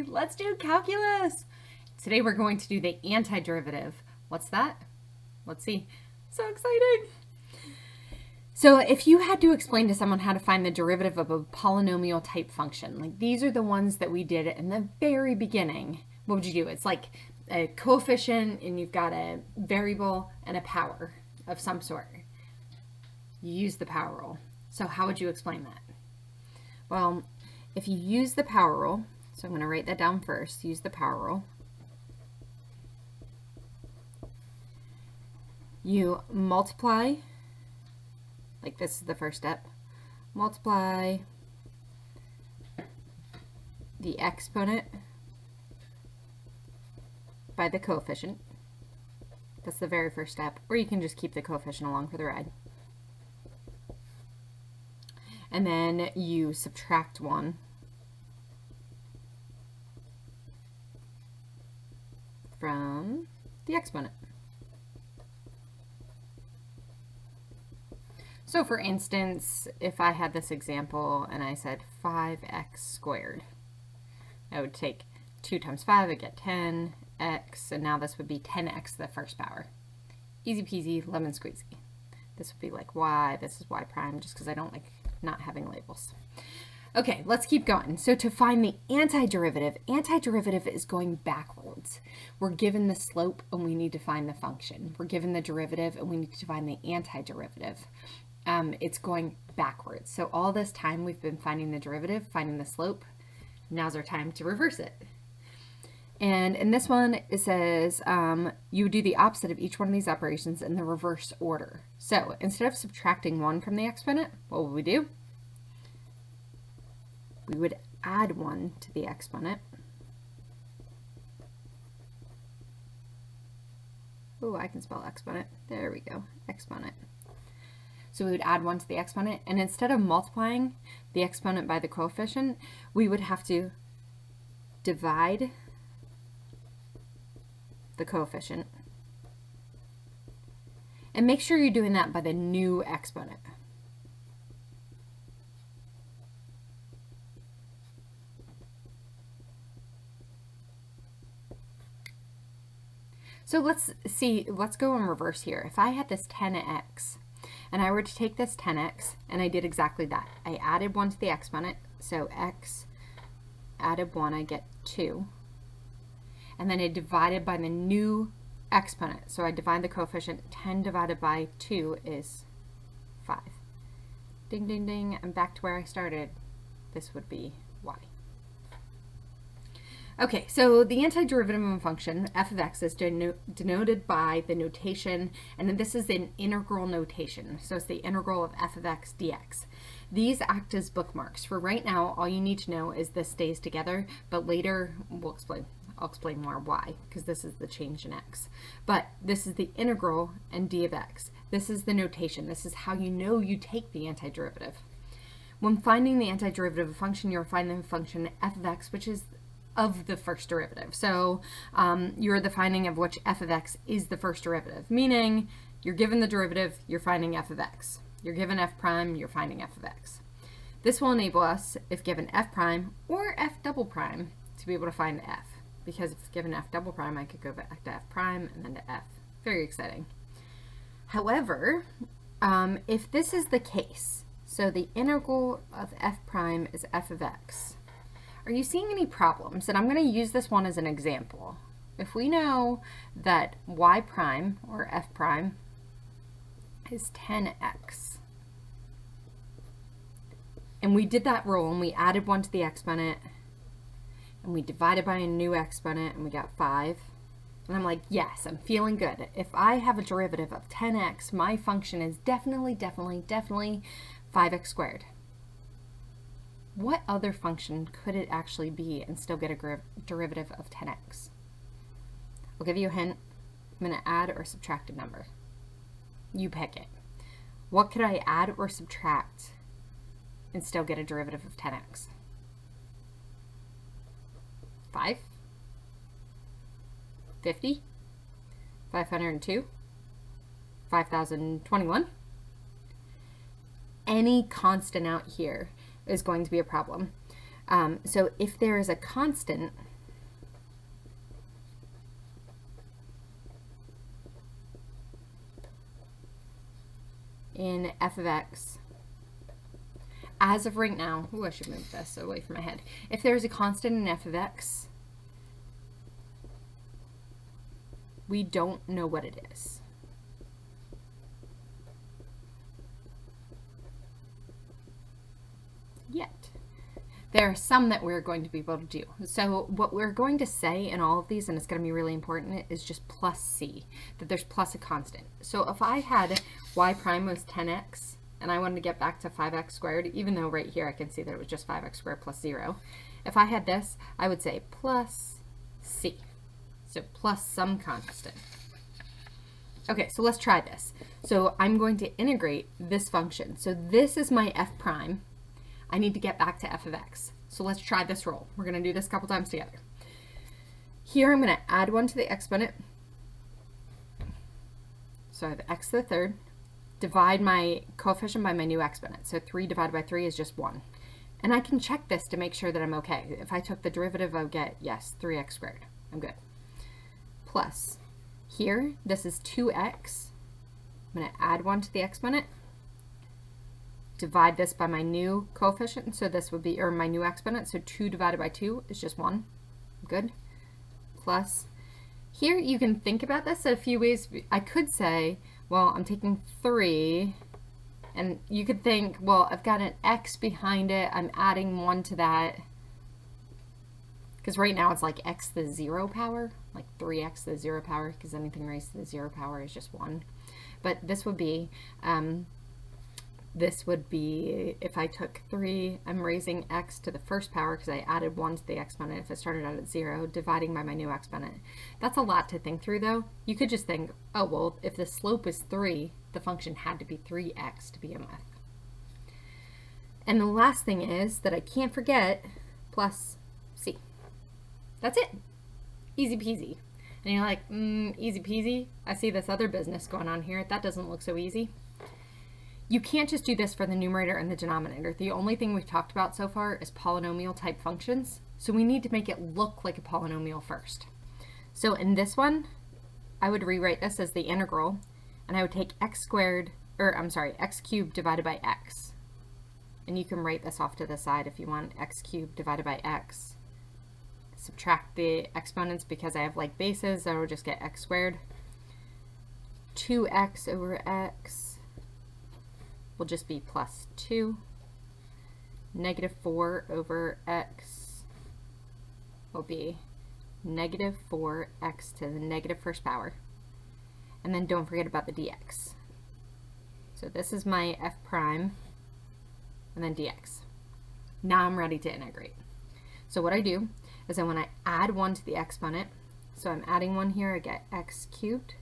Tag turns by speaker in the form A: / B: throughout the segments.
A: everybody. Let's do calculus. Today we're going to do the antiderivative. What's that? Let's see. So exciting. So if you had to explain to someone how to find the derivative of a polynomial type function, like these are the ones that we did in the very beginning, what would you do? It's like a coefficient and you've got a variable and a power of some sort. You use the power rule. So how would you explain that? Well, if you use the power rule, so I'm going to write that down first, use the power rule. You multiply, like this is the first step, multiply the exponent by the coefficient. That's the very first step, or you can just keep the coefficient along for the ride. And then you subtract 1 from the exponent. So for instance, if I had this example and I said 5x squared, I would take 2 times 5, I get 10x, and now this would be 10x to the first power. Easy peasy, lemon squeezy. This would be like y, this is y prime, just because I don't like not having labels. Okay, let's keep going. So to find the antiderivative is going backwards. We're given the slope and we need to find the function. We're given the derivative and we need to find the antiderivative. It's going backwards. So all this time we've been finding the derivative, finding the slope. Now's our time to reverse it. And in this one, it says you do the opposite of each one of these operations in the reverse order. So instead of subtracting 1 from the exponent, what would we do? We would add 1 to the exponent. Oh, I can spell exponent. There we go, exponent. So we would add 1 to the exponent, and instead of multiplying the exponent by the coefficient, we would have to divide the coefficient. And make sure you're doing that by the new exponent. So let's go in reverse here. If I had this 10x, and I were to take this 10x, and I did exactly that. I added 1 to the exponent, so x added 1, I get 2. And then I divided by the new exponent. So I divide the coefficient, 10 divided by 2 is 5. Ding, ding, ding, I'm back to where I started. This would be y. Okay, so the antiderivative of a function, f of x, is denoted by the notation, and then this is an integral notation. So it's the integral of f of x dx. These act as bookmarks. For right now, all you need to know is this stays together, but later I'll explain more why, because this is the change in x. But this is the integral and d of x. This is the notation. This is how you know you take the antiderivative. When finding the antiderivative of a function, you're finding the function f of x, which is of the first derivative. So you're the finding of which f of x is the first derivative, meaning you're given the derivative, you're finding f of x. You're given f prime, you're finding f of x. This will enable us, if given f prime or f double prime, to be able to find f. Because if given f double prime, I could go back to f prime and then to f. Very exciting. However, if this is the case, so the integral of f prime is f of x, are you seeing any problems? And I'm going to use this one as an example. If we know that y prime, or f prime, is 10x, and we did that rule and we added 1 to the exponent, and we divided by a new exponent, and we got 5, and I'm like, yes, I'm feeling good. If I have a derivative of 10x, my function is definitely 5x squared. What other function could it actually be and still get a derivative of 10x? I'll give you a hint. I'm going to add or subtract a number. You pick it. What could I add or subtract and still get a derivative of 10x? 5? 50? 502? 5021? Any constant out here is going to be a problem. So if there is a constant, in f of x, as of right now, I should move this away from my head. If there's a constant in f of x, we don't know what it is. Yet. There are some that we're going to be able to do. So what we're going to say in all of these, and it's going to be really important, is just plus c, that there's plus a constant. So if I had y prime was 10x, and I wanted to get back to 5x squared, even though right here I can see that it was just 5x squared plus 0. If I had this, I would say plus c. So plus some constant. Okay, so let's try this. So I'm going to integrate this function. So this is my f prime. I need to get back to f of x. So let's try this roll. We're going to do this a couple times together. Here I'm going to add 1 to the exponent. So I have x to the third. Divide my coefficient by my new exponent. So 3 divided by 3 is just 1. And I can check this to make sure that I'm okay. If I took the derivative, I would get, yes, 3x squared. I'm good. Plus, here, this is 2x. I'm going to add 1 to the exponent. Divide this by my new coefficient, so this would be, or my new exponent, so 2 divided by 2 is just 1. Good. Plus, here you can think about this a few ways. I could say, well, I'm taking 3, and you could think, well, I've got an x behind it, I'm adding 1 to that, because right now it's like x to the 0 power, like 3x to the 0 power, because anything raised to the 0 power is just 1. But this would be, if I took 3, I'm raising x to the first power because I added 1 to the exponent if it started out at 0, dividing by my new exponent. That's a lot to think through though. You could just think, oh well, if the slope is 3, the function had to be 3x to begin with. And the last thing is that I can't forget plus c. That's it. Easy peasy. And you're like, easy peasy? I see this other business going on here. That doesn't look so easy. You can't just do this for the numerator and the denominator. The only thing we've talked about so far is polynomial type functions. So we need to make it look like a polynomial first. So in this one, I would rewrite this as the integral, and I would take x cubed divided by x. And you can write this off to the side if you want, x cubed divided by x. Subtract the exponents because I have like bases, I will just get x squared. 2x over x will just be plus 2. Negative 4 over x will be negative 4x to the negative first power. And then don't forget about the dx. So this is my f prime, and then dx. Now I'm ready to integrate. So what I do is when I add 1 to the exponent, so I'm adding 1 here, I get x cubed,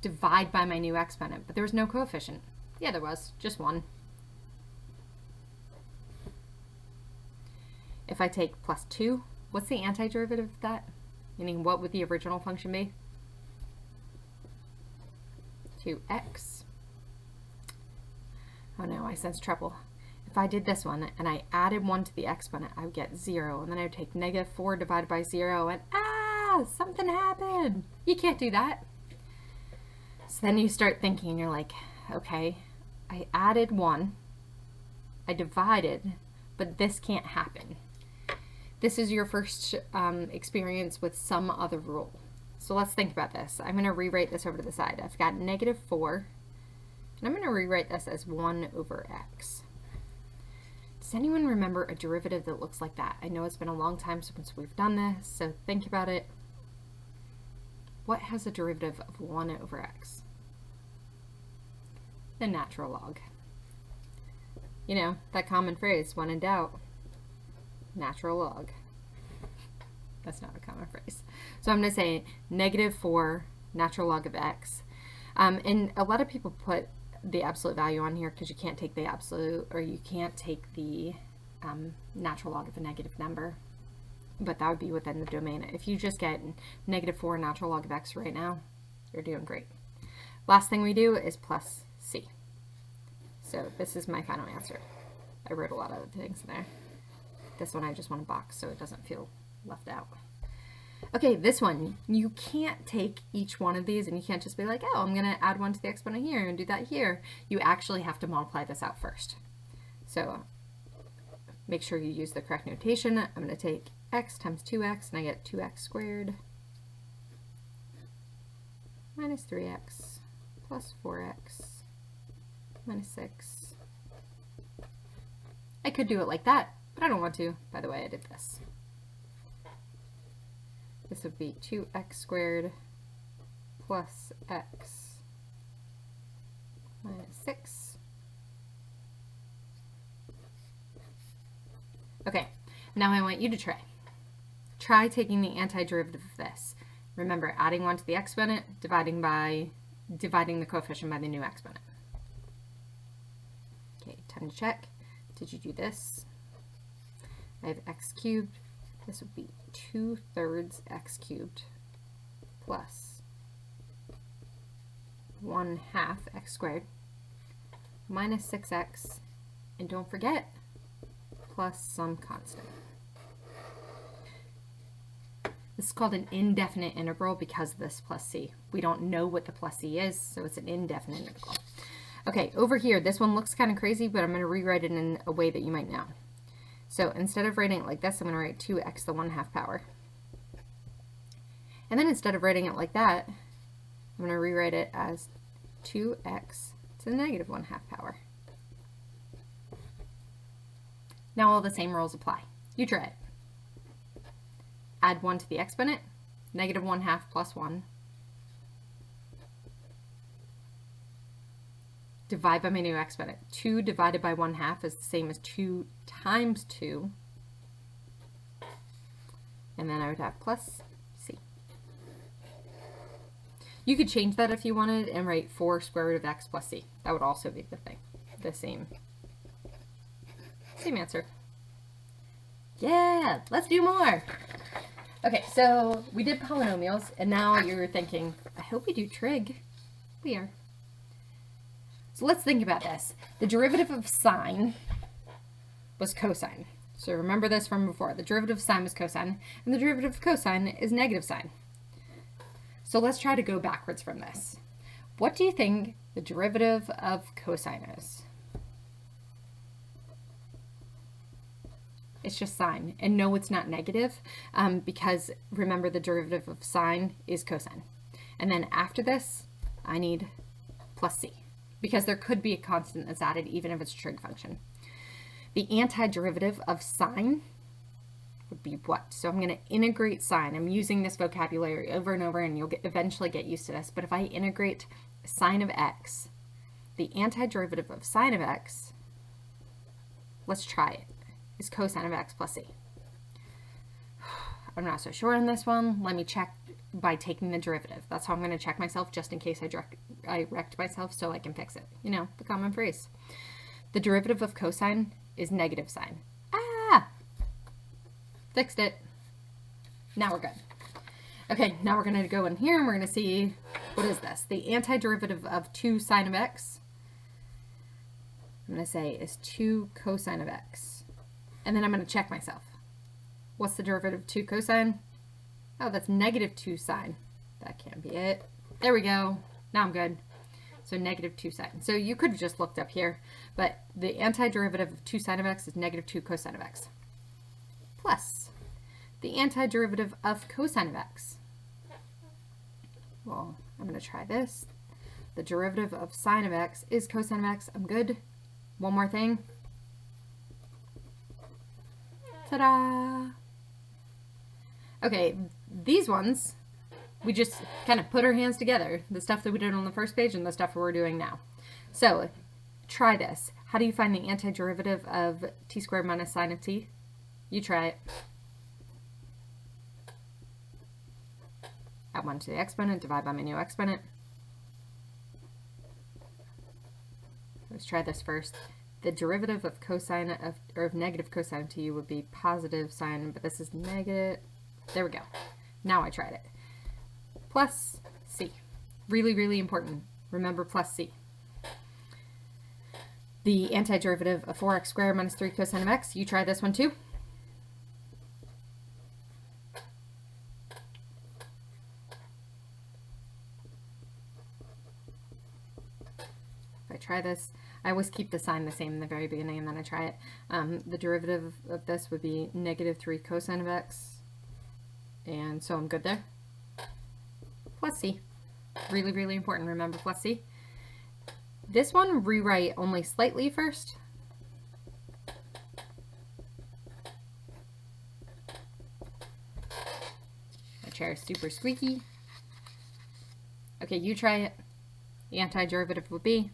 A: divide by my new exponent, but there was no coefficient. Yeah, there was, just 1. If I take plus 2, what's the antiderivative of that? Meaning, what would the original function be? 2x. Oh no, I sense trouble. If I did this one and I added 1 to the exponent, I would get 0, and then I would take negative 4 divided by 0, and something happened. You can't do that. So then you start thinking, and you're like, okay, I added 1, I divided, but this can't happen. This is your first experience with some other rule. So let's think about this. I'm going to rewrite this over to the side. I've got negative 4, and I'm going to rewrite this as 1 over x. Does anyone remember a derivative that looks like that? I know it's been a long time since we've done this, so think about it. What has a derivative of 1 over x? The natural log. You know, that common phrase, when in doubt, natural log. That's not a common phrase. So I'm going to say negative 4 natural log of x. And a lot of people put the absolute value on here because you can't take the absolute, or you can't take the natural log of a negative number. But that would be within the domain. If you just get negative 4 natural log of x right now, you're doing great. Last thing we do is plus c. So this is my final answer. I wrote a lot of things in there. This one I just want to box so it doesn't feel left out. Okay, this one, you can't take each one of these and you can't just be like, oh, I'm going to add 1 to the exponent here and do that here. You actually have to multiply this out first. So make sure you use the correct notation. I'm going to take x times 2x and I get 2x squared minus 3x plus 4x minus 6. I could do it like that, but I don't want to. By the way, I did this. This would be 2x squared plus x minus 6. Okay, now I want you to try. Try taking the antiderivative of this. Remember, adding 1 to the exponent, dividing the coefficient by the new exponent. Okay, time to check. Did you do this? I have x cubed. This would be 2/3 x cubed plus 1/2 x squared minus 6x, and don't forget, plus some constant. This is called an indefinite integral because of this plus c. We don't know what the plus c is, so it's an indefinite integral. Okay, over here, this one looks kind of crazy, but I'm going to rewrite it in a way that you might know. So instead of writing it like this, I'm going to write 2x to the 1/2 power. And then instead of writing it like that, I'm going to rewrite it as 2x to the negative 1/2 power. Now all the same rules apply. You try it. Add 1 to the exponent, negative 1/2 plus 1. Divide by my new exponent. 2 divided by 1/2 is the same as 2 times 2. And then I would have plus c. You could change that if you wanted and write 4 square root of x plus c. That would also be the same answer. Yeah, let's do more. Okay, so we did polynomials, and now you're thinking, I hope we do trig. We are. So let's think about this. The derivative of sine was cosine. So remember this from before. The derivative of sine was cosine, and the derivative of cosine is negative sine. So let's try to go backwards from this. What do you think the derivative of cosine is? It's just sine. And no, it's not negative, because remember the derivative of sine is cosine. And then after this, I need plus c, because there could be a constant that's added even if it's a trig function. The antiderivative of sine would be what? So I'm going to integrate sine. I'm using this vocabulary over and over, and you'll eventually get used to this. But if I integrate sine of x, the antiderivative of sine of x, let's try it, is cosine of x plus c. I'm not so sure on this one. Let me check by taking the derivative. That's how I'm going to check myself, just in case I wrecked myself, so I can fix it. You know, the common phrase. The derivative of cosine is negative sine. Ah! Fixed it. Now we're good. Okay, now we're going to go in here and we're going to see, what is this? The antiderivative of 2 sine of x, I'm going to say, is 2 cosine of x. And then I'm going to check myself. What's the derivative of 2 cosine? Oh, that's negative 2 sine. That can't be it. There we go. Now I'm good. So negative 2 sine. So you could have just looked up here, but the antiderivative of 2 sine of x is negative 2 cosine of x. Plus the antiderivative of cosine of x. Well, I'm going to try this. The derivative of sine of x is cosine of x. I'm good. One more thing. Ta-da! Okay, these ones, we just kind of put our hands together. The stuff that we did on the first page and the stuff we're doing now. So, try this. How do you find the antiderivative of t squared minus sine of t? You try it. Add 1 to the exponent, divide by my new exponent. Let's try this first. The derivative of cosine of negative cosine of t would be positive sine, but this is negative. There we go. Now I tried it. Plus c. Really, really important. Remember plus c. The antiderivative of 4x squared minus 3 cosine of x. You try this one too. try this. I always keep the sign the same in the very beginning and then I try it. The derivative of this would be negative 3 cosine of x, and so I'm good there. Plus c. Really, really important, remember plus c. This one, rewrite only slightly first. My chair is super squeaky. Okay, you try it. The antiderivative would be,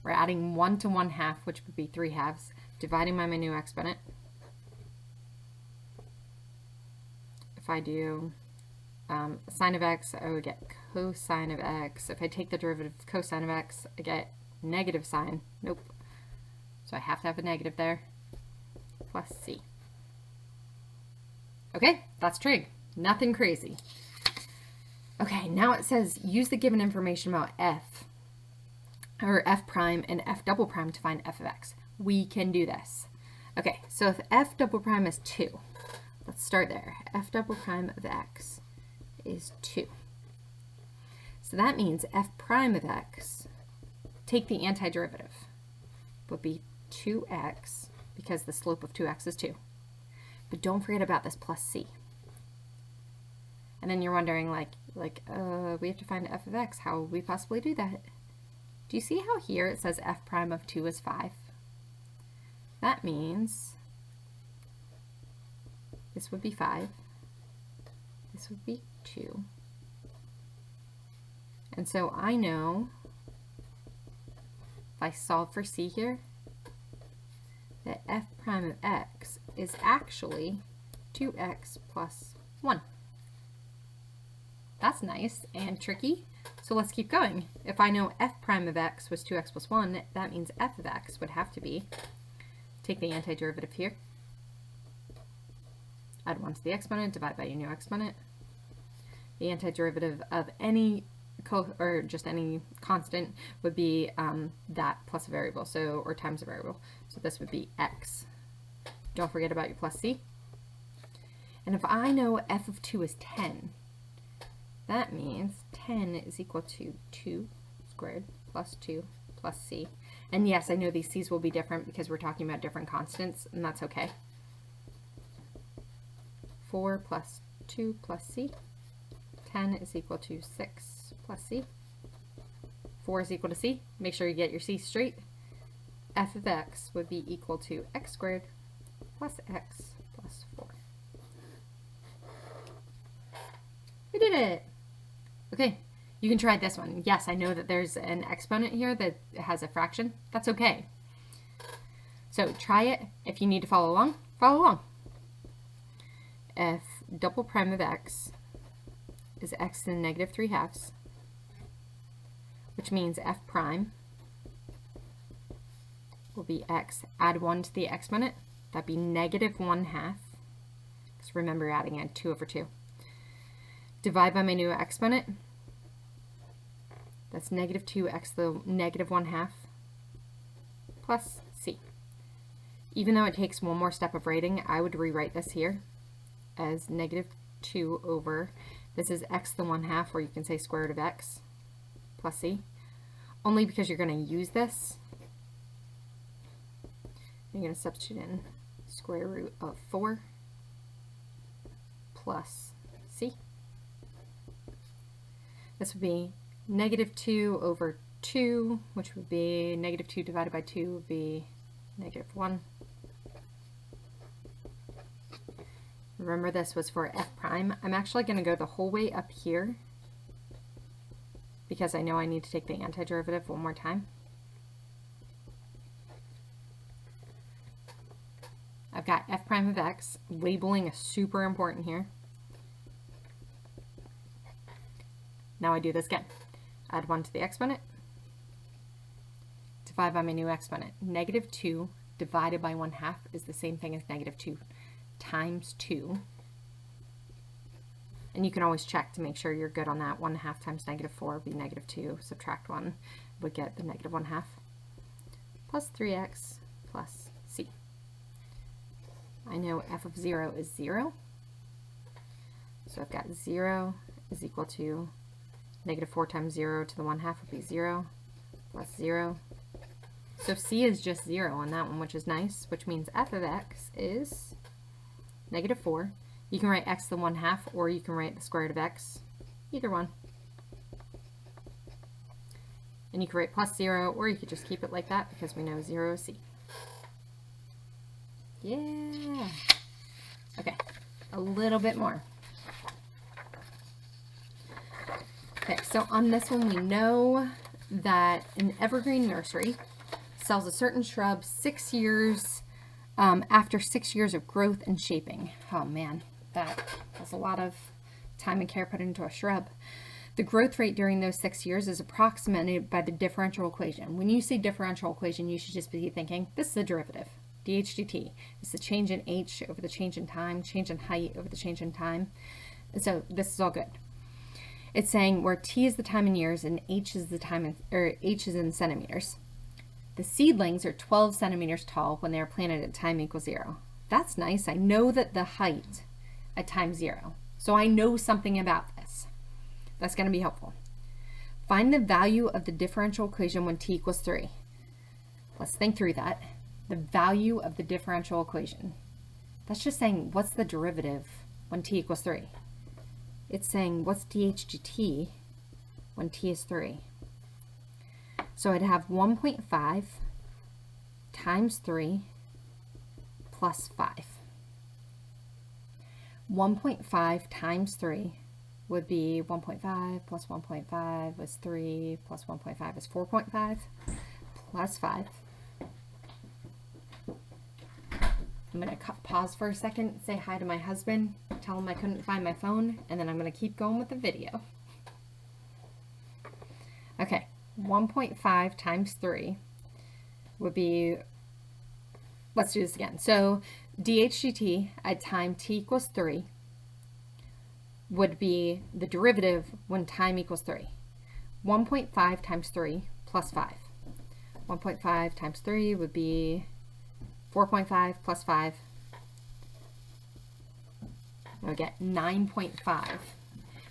A: we're adding 1 to 1/2, which would be 3/2, dividing by my new exponent. If I do sine of x, I would get cosine of x. If I take the derivative of cosine of x, I get negative sine. Nope. So I have to have a negative there. Plus c. Okay, that's trig. Nothing crazy. Okay, now it says use the given information about f, or f prime and f double prime to find f of x. We can do this. Okay, so if f double prime is 2, let's start there. F double prime of x is 2. So that means f prime of x, take the antiderivative, would be 2x, because the slope of 2x is 2. But don't forget about this plus c. And then you're wondering, we have to find f of x. How would we possibly do that? Do you see how here it says f prime of 2 is 5? That means this would be 5. This would be 2. And so I know, if I solve for c here, that f prime of x is actually 2x plus 1. That's nice and tricky. So let's keep going. If I know f prime of x was 2x plus 1, that means f of x would have to be, take the antiderivative here, add 1 to the exponent, divide by your new exponent. The antiderivative of any any constant would be that plus a variable, so, or times a variable. So this would be x. Don't forget about your plus c. And if I know f of 2 is 10, that means 10 is equal to 2 squared plus 2 plus c. And yes, I know these c's will be different because we're talking about different constants, and that's okay. 4 plus 2 plus c. 10 is equal to 6 plus c. 4 is equal to c. Make sure you get your c straight. F of x would be equal to x squared plus x plus 4. We did it! Okay, you can try this one. Yes, I know that there's an exponent here that has a fraction. That's okay. So try it. If you need to follow along, follow along. F double prime of x is x to the negative 3/2, which means f prime will be x, add 1 to the exponent, that'd be negative 1/2, because remember adding in 2 over 2. Divide by my new exponent, that's negative 2x to the negative 1/2, plus c. Even though it takes one more step of writing, I would rewrite this here as negative 2 over, this is x to the 1/2, or you can say square root of x, plus c. Only because you're going to use this, you're going to substitute in square root of 4 plus c. This would be negative 2 over 2, which would be negative 2 divided by 2 would be negative 1. Remember this was for f prime. I'm actually going to go the whole way up here because I know I need to take the antiderivative one more time. I've got f prime of x. Labeling is super important here. Now I do this again. Add 1 to the exponent. Divide by my new exponent. Negative 2 divided by 1/2 is the same thing as negative 2 times 2. And you can always check to make sure you're good on that. 1/2 times negative 4 would be negative 2. Subtract 1 would get the negative 1/2. Plus 3x plus c. I know f of 0 is 0. So I've got 0 is equal to Negative 4 times 0 to the 1/2 would be 0 plus 0. So C is just 0 on that one, which is nice, which means f of x is negative 4. You can write x to the 1/2, or you can write the square root of x, either one. And you can write plus 0, or you could just keep it like that because we know 0 is C. Yeah. Okay, a little bit more. Okay, so on this one we know that an evergreen nursery sells a certain shrub 6 years after 6 years of growth and shaping. Oh man, that was a lot of time and care put into a shrub. The growth rate during those 6 years is approximated by the differential equation. When you say differential equation, you should just be thinking, this is the derivative. dH dt is the change in h over the change in time, change in height over the change in time. So this is all good. It's saying where t is the time in years and h is the time in, or h is in centimeters. The seedlings are 12 centimeters tall when they are planted at time equals 0. That's nice. I know that the height at time 0. So I know something about this. That's going to be helpful. Find the value of the differential equation when t equals 3. Let's think through that. The value of the differential equation. That's just saying what's the derivative when t equals 3. It's saying what's dH dt when t is 3. So I'd have 1.5 times 3 plus 5. 1.5 times 3 would be 1.5 plus 1.5 is 3 plus 1.5 is 4.5 plus 5. I'm going to pause for a second, say hi to my husband, tell him I couldn't find my phone, and then I'm going to keep going with the video. Okay, 1.5 times 3 would be, let's do this again. So dH dt at time t equals 3 would be the derivative when time equals 3. 1.5 times 3 plus 5. 1.5 times 3 would be 4.5 plus 5. We get 9.5.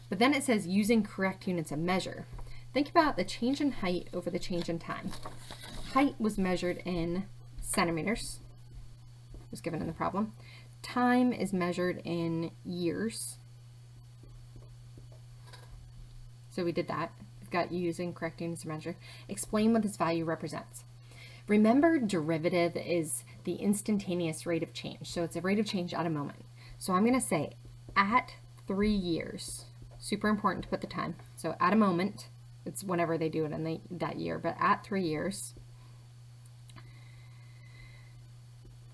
A: But then it says using correct units of measure. Think about the change in height over the change in time. Height was measured in centimeters, was given in the problem. Time is measured in years. So we did that. We've got using correct units of measure. Explain what this value represents. Remember, derivative is the instantaneous rate of change. So it's a rate of change at a moment. So I'm going to say at 3 years. Super important to put the time. So at a moment, it's whenever they do it in that year, but at 3 years,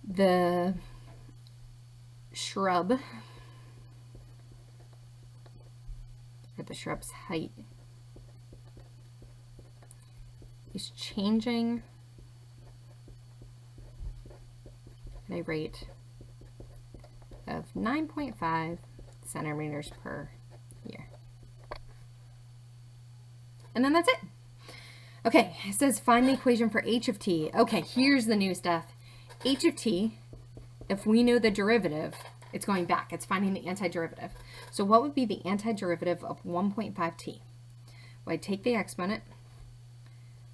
A: the shrub, or the shrub's height, is changing at a rate of 9.5 centimeters per year. And then that's it. Okay, it says find the equation for h of t. Okay, here's the new stuff. H of t, if we know the derivative, it's going back. It's finding the antiderivative. So what would be the antiderivative of 1.5t? Well, I'd take the exponent,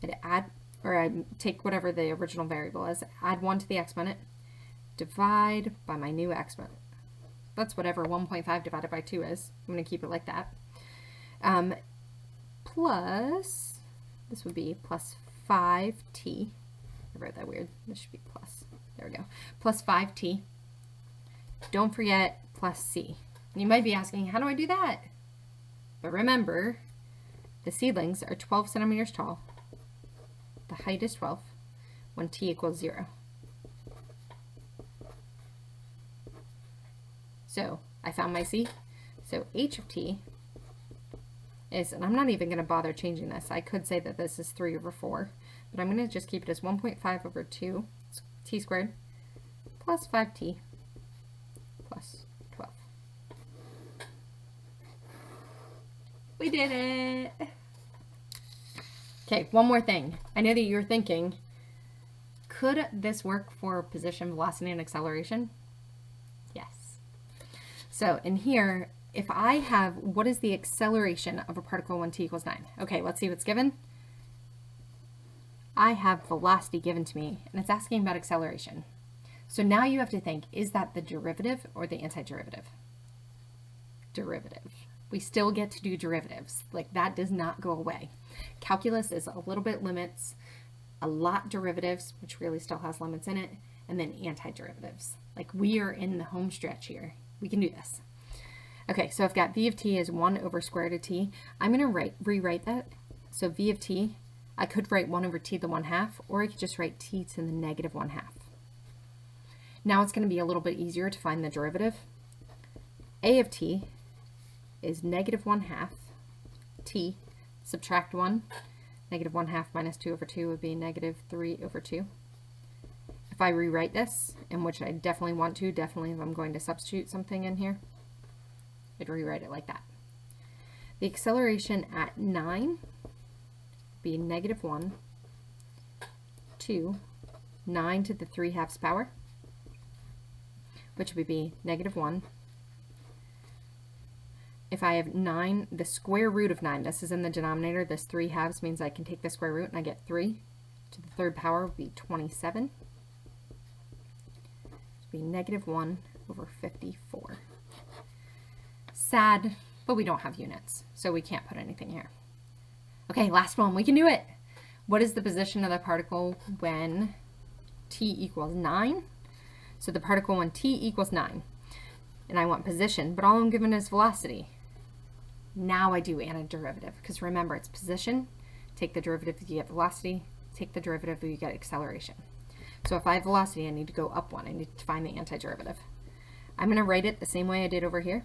A: I'd add, or I'd take whatever the original variable is, add 1 to the exponent, divide by my new exponent. That's whatever 1.5 divided by 2 is. I'm going to keep it like that. Plus, this would be plus 5t. I wrote that weird. This should be plus. There we go. Plus 5t. Don't forget plus c. And you might be asking, how do I do that? But remember, the seedlings are 12 centimeters tall. The height is 12 when t equals 0. So I found my c. So h of t is, and I'm not even going to bother changing this. I could say that this is 3 over 4, but I'm going to just keep it as 1.5 over 2 t squared plus 5t plus 12. We did it! Okay, one more thing. I know that you're thinking, could this work for position, velocity, and acceleration? Yes. So in here, if I have, what is the acceleration of a particle when t equals 9? Okay, let's see what's given. I have velocity given to me, and it's asking about acceleration. So now you have to think, is that the derivative or the antiderivative? Derivative. We still get to do derivatives. Like, that does not go away. Calculus is a little bit limits, a lot derivatives, which really still has limits in it, and then antiderivatives. Like, we are in the home stretch here. We can do this. Okay, so I've got v of t is 1 over square root of t. I'm going to rewrite that. So v of t, I could write 1 over t to the 1/2, or I could just write t to the negative 1/2. Now it's going to be a little bit easier to find the derivative. A of t is negative 1/2 t, subtract 1, negative 1/2 minus 2 over 2 would be negative 3 over 2. If I rewrite this, in which I definitely want to, definitely if I'm going to substitute something in here, I'd rewrite it like that. The acceleration at 9 would be negative 1, 2, 9 to the 3/2 power, which would be negative 1. If I have 9, the square root of 9, this is in the denominator, this 3/2 means I can take the square root and I get 3 to the 3rd power would be 27. It would be negative 1 over 54. Sad, but we don't have units, so we can't put anything here. Okay, last one, we can do it. What is the position of the particle when t equals 9? So the particle when t equals 9, and I want position, but all I'm given is velocity. Now I do antiderivative, because remember, it's position, take the derivative, you get velocity, take the derivative, you get acceleration. So if I have velocity, I need to go up 1. I need to find the antiderivative. I'm going to write it the same way I did over here.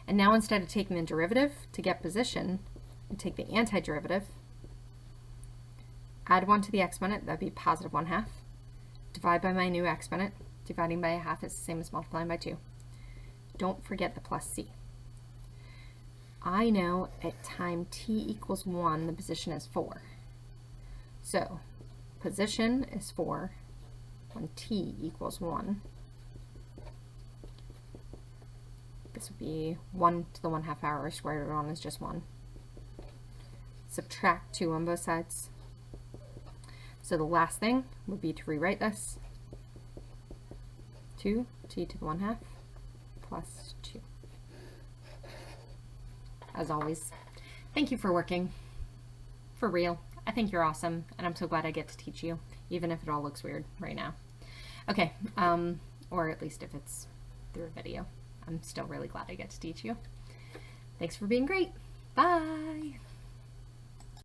A: And now instead of taking the derivative to get position, I take the antiderivative, add 1 to the exponent, that would be positive 1/2. Divide by my new exponent. Dividing by 1/2 is the same as multiplying by 2. Don't forget the plus c. I know at time t equals 1, the position is 4. So position is 4 when t equals 1. This would be 1 to the 1/2 power, square root of 1 is just 1. Subtract 2 on both sides. So the last thing would be to rewrite this. 2 t to the 1/2 plus 2. As always, thank you for working. For real. I think you're awesome, and I'm so glad I get to teach you, even if it all looks weird right now. Okay, or at least if it's through a video. I'm still really glad I get to teach you. Thanks for being great. Bye!